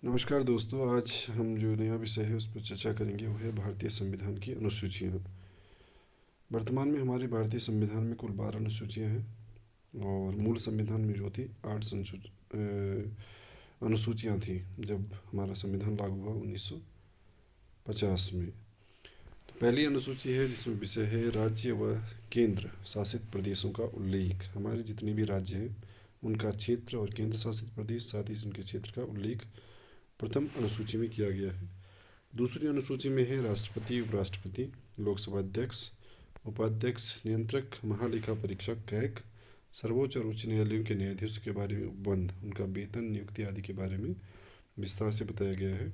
नमस्कार दोस्तों, आज हम जो नया विषय है उस पर चर्चा करेंगे। वो है भारतीय संविधान की अनुसूचियाँ। वर्तमान में हमारे भारतीय संविधान में कुल 12 अनुसूचियाँ हैं और मूल संविधान में जो थी 8 अनुसूचियाँ थी जब हमारा संविधान लागू हुआ 1950 में। तो पहली अनुसूची है जिसमें विषय है राज्य व केंद्र शासित प्रदेशों का उल्लेख। हमारे जितने भी राज्य हैं उनका क्षेत्र और केंद्र शासित प्रदेश साथ ही उनके क्षेत्र का उल्लेख प्रथम अनुसूची में किया गया है। दूसरी अनुसूची में है राष्ट्रपति, उपराष्ट्रपति, लोकसभा अध्यक्ष, उपाध्यक्ष, नियंत्रक, महालेखा परीक्षक, कैग, सर्वोच्च और उच्च न्यायालयों के न्यायाधीशों के बारे में उपबंध, उनका वेतन, नियुक्ति आदि के बारे में विस्तार से बताया गया है।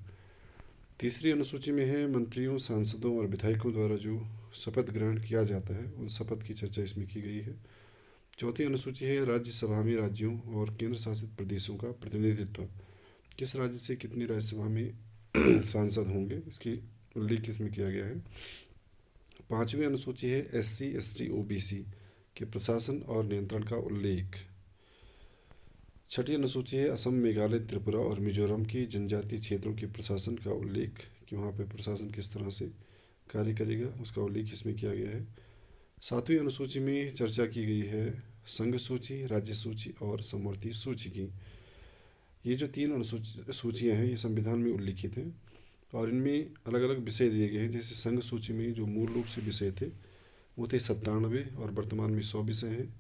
तीसरी अनुसूची में है मंत्रियों, सांसदों और विधायकों द्वारा जो शपथ ग्रहण किया जाता है उन शपथ की चर्चा इसमें की गई है। चौथी अनुसूची है राज्यसभा में राज्यों और केंद्र शासित प्रदेशों का प्रतिनिधित्व। किस राज्य से कितनी राज्यसभा में सांसद होंगे इसकी उल्लेख इसमें किया गया है। पांचवी अनुसूची है SC, ST, OBC के प्रशासन और नियंत्रण का उल्लेख। छठी अनुसूची है असम, मेघालय, त्रिपुरा और मिजोरम के जनजातीय क्षेत्रों के प्रशासन का उल्लेख कि वहाँ पे प्रशासन किस तरह से कार्य करेगा उसका उल्लेख इसमें किया गया है। सातवीं अनुसूची में चर्चा की गई है संघ सूची, राज्य सूची और समवर्ती सूची की। ये जो तीन सूचियाँ हैं ये संविधान में उल्लिखित हैं और इनमें अलग अलग विषय दिए गए हैं। जैसे संघ सूची में जो मूल रूप से विषय थे वो थे 97 और वर्तमान में 100 विषय हैं।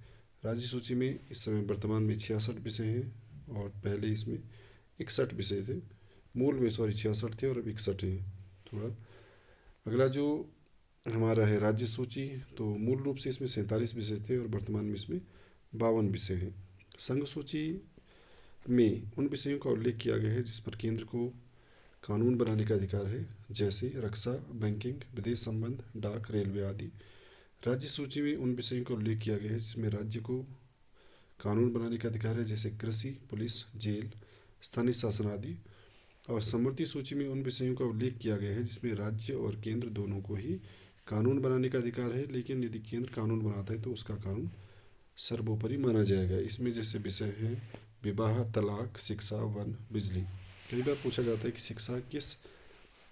राज्य सूची में इस समय वर्तमान में 66 विषय हैं और पहले इसमें 61 विषय थे। मूल में 66 थे और अब 61 हैं। थोड़ा अगला जो हमारा है राज्य सूची, तो मूल रूप से इसमें 47 विषय थे और वर्तमान में इसमें 52 विषय हैं। संघ सूची में उन विषयों का उल्लेख किया गया है जिस पर केंद्र को कानून बनाने का अधिकार है, जैसे रक्षा, बैंकिंग, विदेश संबंध, डाक, रेलवे आदि। राज्य सूची में उन विषयों का उल्लेख किया गया है जिसमें राज्य को कानून बनाने का अधिकार है, जैसे कृषि, पुलिस, जेल, स्थानीय शासन आदि। और समवर्ती सूची में उन विषयों का उल्लेख किया गया है जिसमें राज्य और केंद्र दोनों को ही कानून बनाने का अधिकार है, लेकिन यदि केंद्र कानून बनाता है तो उसका कानून सर्वोपरि माना जाएगा। इसमें जैसे विषय हैं विवाह, तलाक, शिक्षा, वन, बिजली। कई बार पूछा जाता है कि शिक्षा किस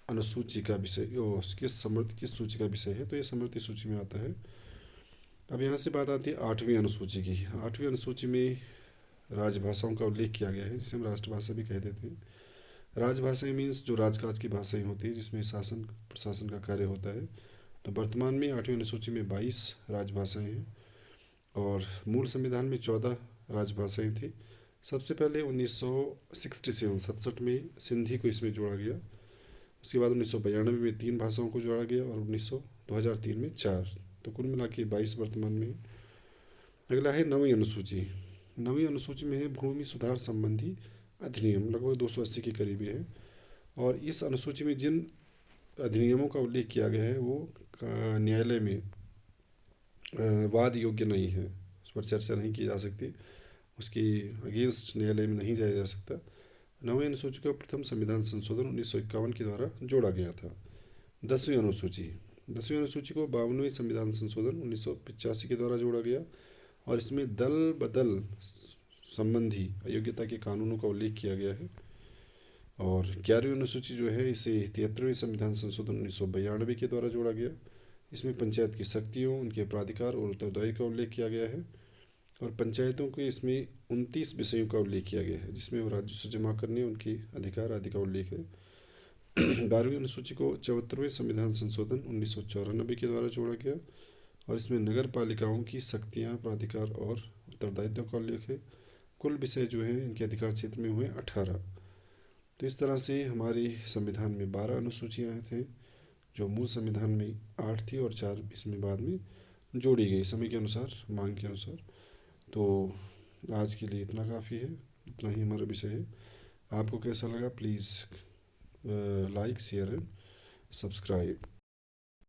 अनुसूची का विषय किस सूची का विषय है, तो ये समवर्ती सूची में आता है। अब यहाँ से बात आती है 8वीं अनुसूची की। 8वीं अनुसूची में राजभाषाओं का उल्लेख किया गया है जिसे हम राष्ट्रभाषा भी कह देते हैं। राजभाषाएं मीन्स जो राजकाज की भाषाएं होती है जिसमें शासन प्रशासन का कार्य होता है। तो वर्तमान में 8वीं अनुसूची में 22 राजभाषाएं हैं और मूल संविधान में 14 राजभाषाएं थी। सबसे पहले 1967 में सिंधी को इसमें जोड़ा गया। उसके बाद 1992 में 3 भाषाओं को जोड़ा गया और 2003 में 4। तो कुल मिला के 22 वर्तमान में। अगला है 9वीं अनुसूची। 9वीं अनुसूची में है भूमि सुधार संबंधी अधिनियम, लगभग 280 के करीब है। और इस अनुसूची में जिन अधिनियमों का उल्लेख किया गया है वो न्यायालय में वाद योग्य नहीं है, उस पर चर्चा नहीं की जा सकती, उसकी अगेंस्ट न्यायालय में नहीं जाया जा सकता। 9वीं अनुसूची का प्रथम संविधान संशोधन 1951 के द्वारा जोड़ा गया था। 10वीं अनुसूची। 10वीं अनुसूची को 52वें संविधान संशोधन 1985 के द्वारा जोड़ा गया और इसमें दल बदल संबंधी अयोग्यता के कानूनों का उल्लेख किया गया है। और 11वीं अनुसूची जो है इसे 73वें संविधान संशोधन 1992 के द्वारा जोड़ा गया। इसमें पंचायत की शक्तियों, उनके प्राधिकार और उत्तरदायी का उल्लेख किया गया है और पंचायतों के इसमें 29 विषयों का उल्लेख किया गया है जिसमें वो राजस्व जमा करने, उनके अधिकार आदि का उल्लेख है। 12वीं अनुसूची को 74वें संविधान संशोधन 1994 के द्वारा जोड़ा गया और इसमें नगर पालिकाओं की शक्तियाँ, प्राधिकार और उत्तरदायित्व का उल्लेख है। कुल विषय जो हैं इनके अधिकार क्षेत्र में हुए 18। तो इस तरह से हमारे संविधान में 12 अनुसूचियाँ थे जो मूल संविधान में 8 थी और 4 इसमें बाद में जोड़ी गई समय के अनुसार, मांग के अनुसार। तो आज के लिए इतना काफ़ी है, इतना ही हमारा विषय है। आपको कैसा लगा please like, share and subscribe.